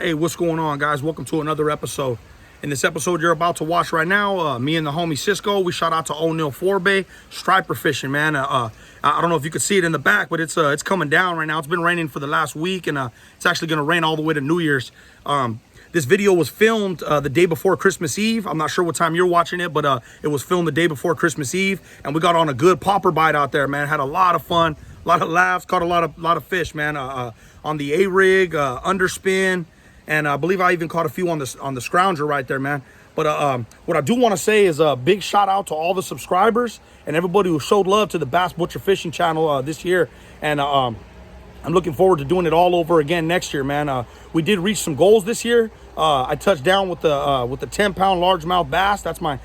Hey, what's going on, guys? Welcome to another episode. In this episode you're about to watch right now, me and the homie Cisco, we shot out to O'Neill forebay striper fishing, man. I don't know if you can see it in the back, but it's coming down right now. It's been raining for the last week, and it's actually going to rain all the way to New Year's. This video was filmed the day before Christmas Eve. I'm not sure what time you're watching it, but it was filmed the day before Christmas Eve, and we got on a good popper bite out there, man. Had a lot of fun, a lot of laughs, caught a lot of fish, man. On the ARig, underspin. And I believe I even caught a few on the scrounger right there, man. But what I do want to say is a big shout out to all the subscribers and everybody who showed love to the Bass Butcher Fishing channel this year. And I'm looking forward to doing it all over again next year, man. We did reach some goals this year. I touched down with the 10-pound largemouth bass. That's my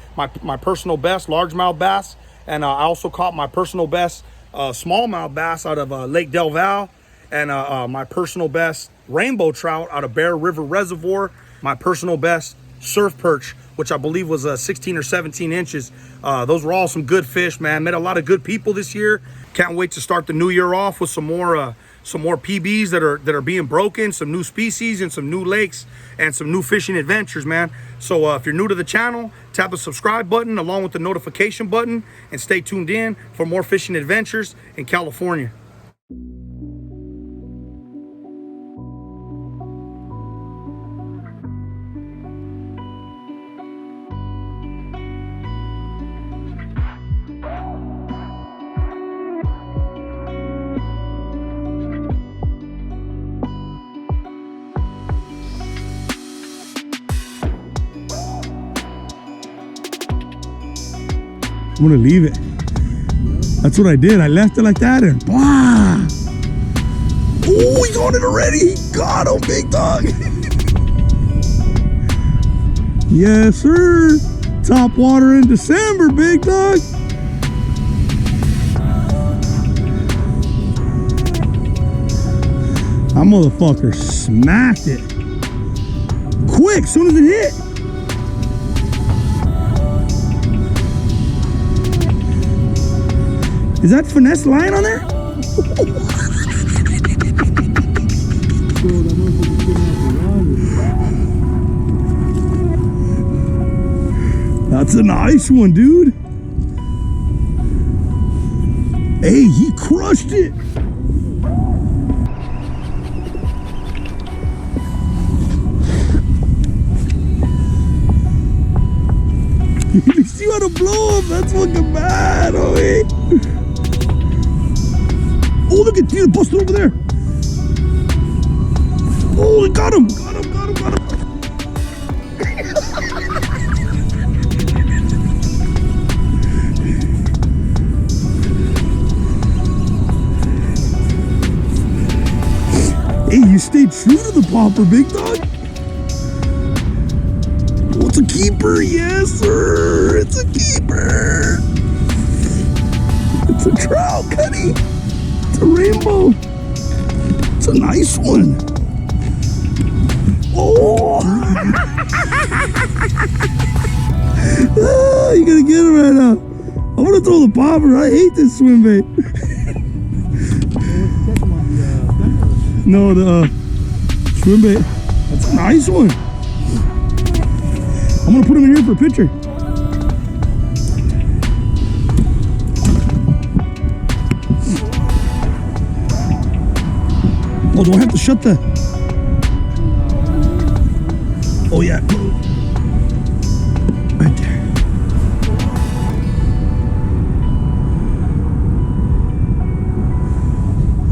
personal best largemouth bass. And I also caught my personal best smallmouth bass out of Lake Del Valle. And my personal best rainbow trout out of Bear River Reservoir. My personal best surf perch, which I believe was 16 or 17 inches. Those were all some good fish, man. Met a lot of good people this year. Can't wait to start the new year off with some more PBs that are being broken, some new species and some new lakes and some new fishing adventures, man. So if you're new to the channel, tap the subscribe button along with the notification button and stay tuned in for more fishing adventures in California. I'm gonna leave it. That's what I did. I left it like that and blah. Oh, he's on it already. He got him, big dog. Yes, sir. Top water in December, big dog. That motherfucker smacked it. Quick, soon as it hit. Is that finesse line on there? That's a nice one, dude. Hey, he crushed it. You see how to blow up? That's fucking bad, homie. Oh, look at you, busted over there. Oh, he got him. Got him. Hey, you stayed true to the popper, big dog. Oh, it's a keeper. Yes, sir. It's a keeper. It's a trout, Cuddy. A rainbow. It's a nice one. Oh, you gotta get it right now. I'm gonna throw the popper. I hate this swim bait. No, the swim bait. That's a nice one. I'm gonna put him in here for a picture. Oh, do I have to shut the... Oh, yeah. Right there.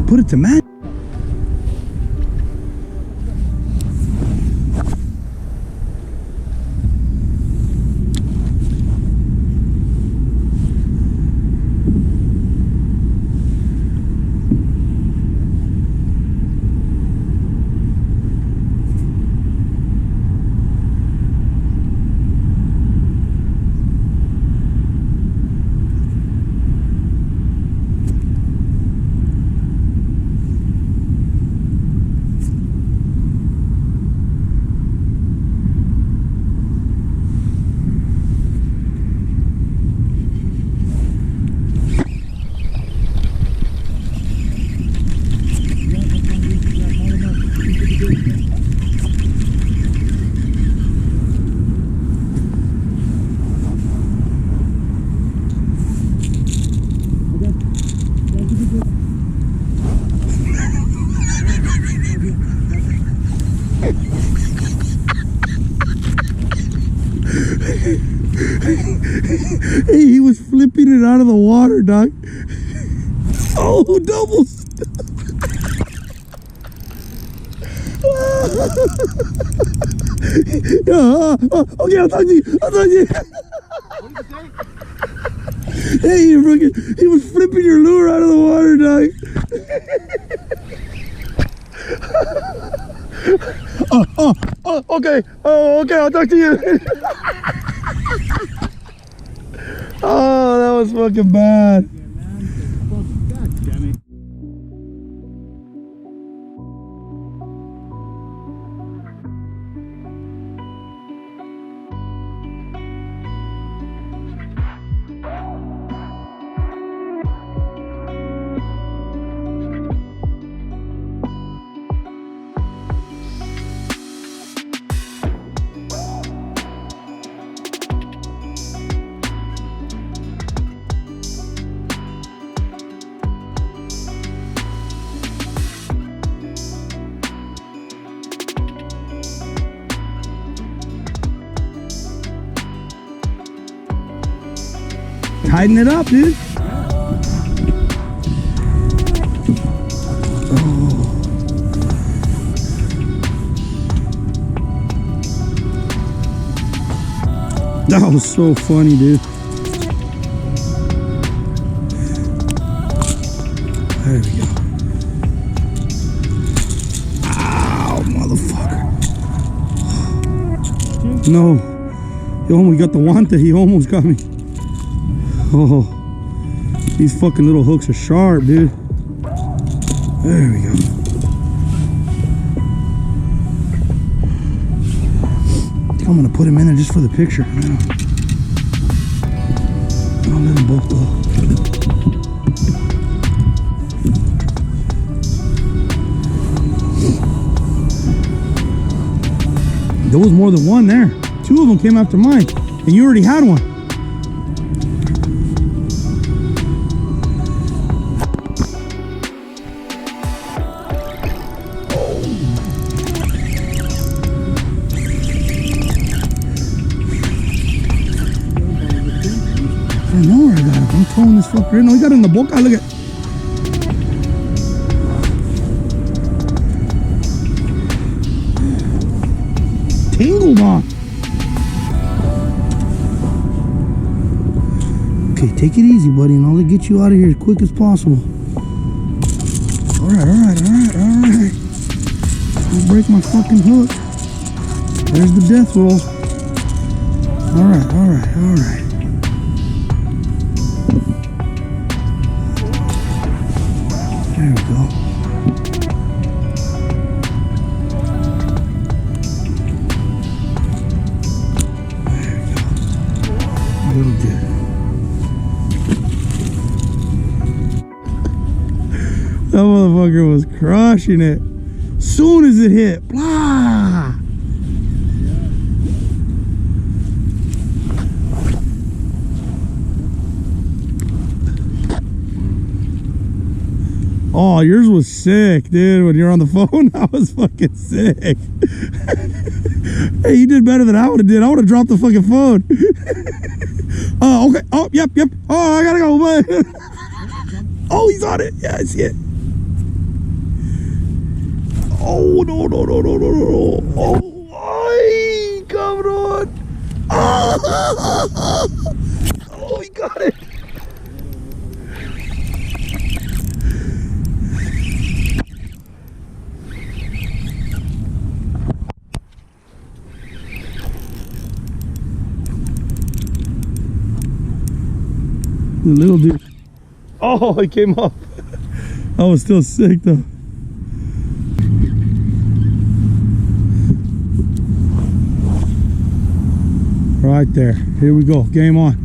Put it to match. Hey, he was flipping it out of the water, dog. Oh, doubles. Okay, I'll talk to you. Hey, he was flipping your lure out of the water, dog. Okay. Okay, I'll talk to you. Oh, that was fucking bad. Tighten it up, dude. Oh. That was so funny, dude. There we go. Ow, motherfucker. No. Yo, we got the wanta. He almost got me. Oh, these fucking little hooks are sharp, dude. There we go. I think I'm gonna put him in there just for the picture. I'll let them both go. There was more than one there. Two of them came after mine, and you already had one. I don't know where I got him. I'm throwing this fucker in. No, he got it in the boca. Look at. Tangled on. Okay, take it easy, buddy, and I'll get you out of here as quick as possible. All right. Don't break my fucking hook. There's the death roll. All right. There we go. Little bit. That motherfucker was crushing it. Soon as it hit, blah. Oh, yours was sick, dude. When you're on the phone, that was fucking sick. Hey, you did better than I would have did. I would have dropped the fucking phone. Oh, okay. Oh, yep. Oh, I gotta go. Oh, he's on it. Yeah, I see it. Oh, no. Oh, ay, cabrón. Oh, he got it. The little dude. Oh, he came up. I was still sick though. Right there. Here we go. Game on.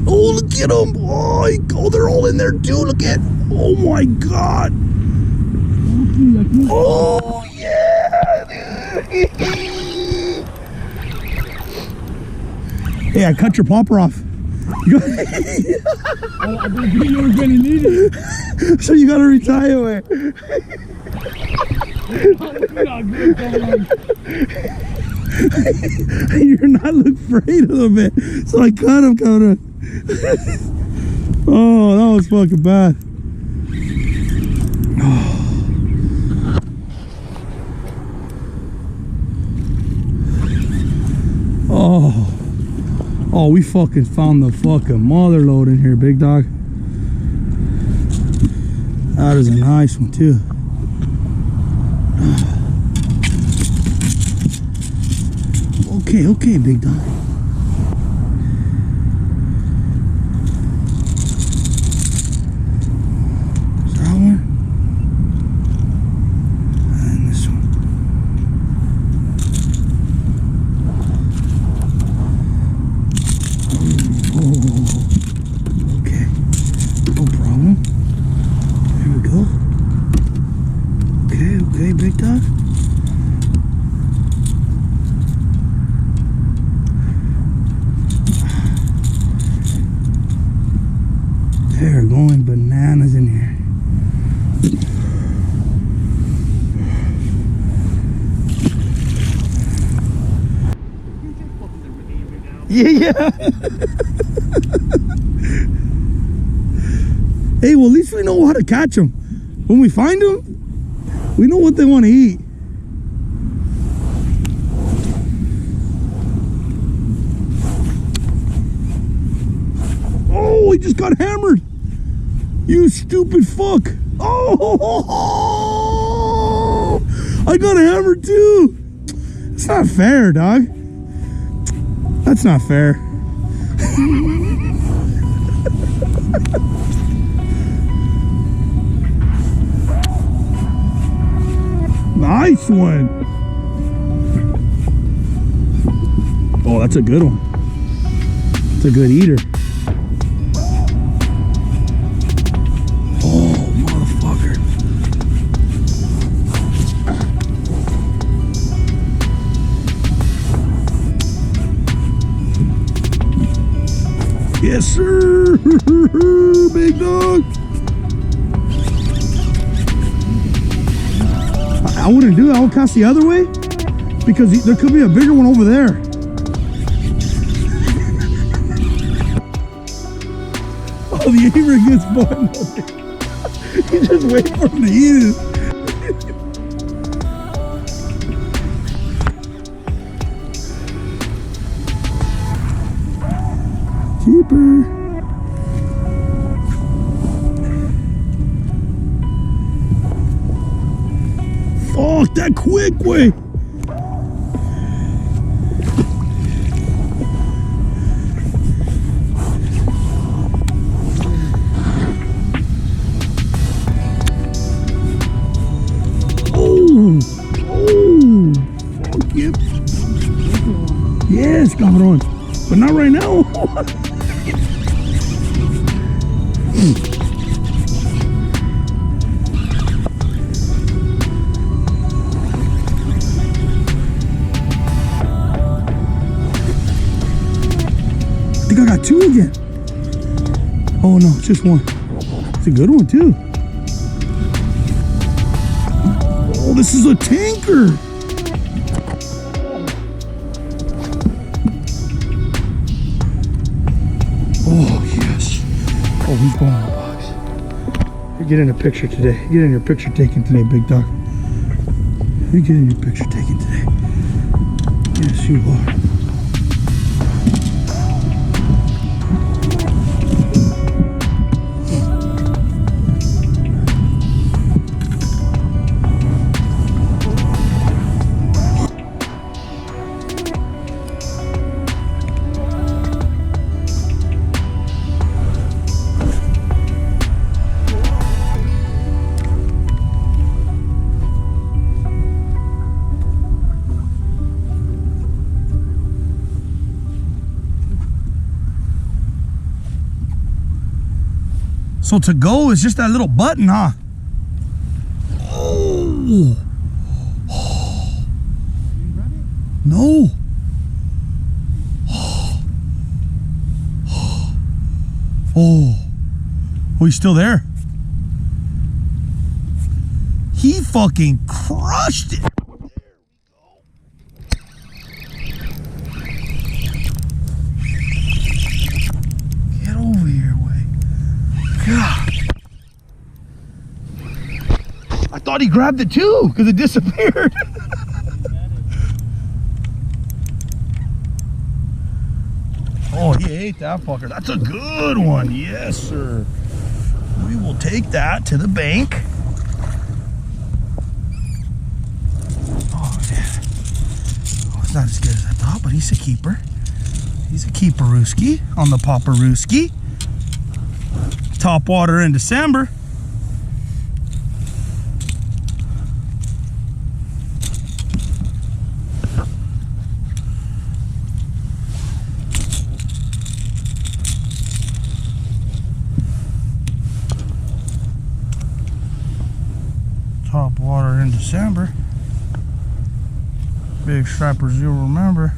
Oh, look at them. Oh, they're all in there too. Look at. Oh my God. Oh yeah. Hey, I cut your popper off. I knew you were gonna need it. So you gotta retire it. You're not look afraid a little bit. So I cut him, Oh, that was fucking bad. Oh, we fucking found the fucking mother load in here, big dog. That is a nice one too. Okay, big dog. Is that one? And this one. Oh, okay. No problem. There we go. Okay, big dog. They're going bananas in here. Yeah. Hey, well, at least we know how to catch them. When we find them, we know what they want to eat. Oh, he just got hammered. You stupid fuck. Oh, I got hammered too. It's not fair, dog. That's not fair. Nice one. Oh, that's a good one. It's a good eater. Yes, sir. Big dog. I wouldn't do it. I would cast the other way because there could be a bigger one over there. Oh, the ARig gets button. You just wait for him to eat it. Keeper. Fuck, that quick way. Oh, fuck yep. Yes, cabrón. But not right now. I think I got two again. Oh no, it's just one. It's a good one too. Oh, this is a tanker. Oh yes. Oh, he's going in the box. You get in a picture today. Get in your picture taken today, big dog. You get in your picture taken today. Yes, you are. So to go is just that little button, huh? Oh. No. Oh, he's still there. He fucking crushed it. Get over here, Way. God. I thought he grabbed it too because it disappeared. Oh, he ate that fucker. That's a good one. Yes, sir. We will take that to the bank. Oh, man. Oh, it's not as good as I thought, but he's a keeper. He's a keeper-ooski on the Paparooski. Topwater in December. Topwater in December. Big stripers you'll remember.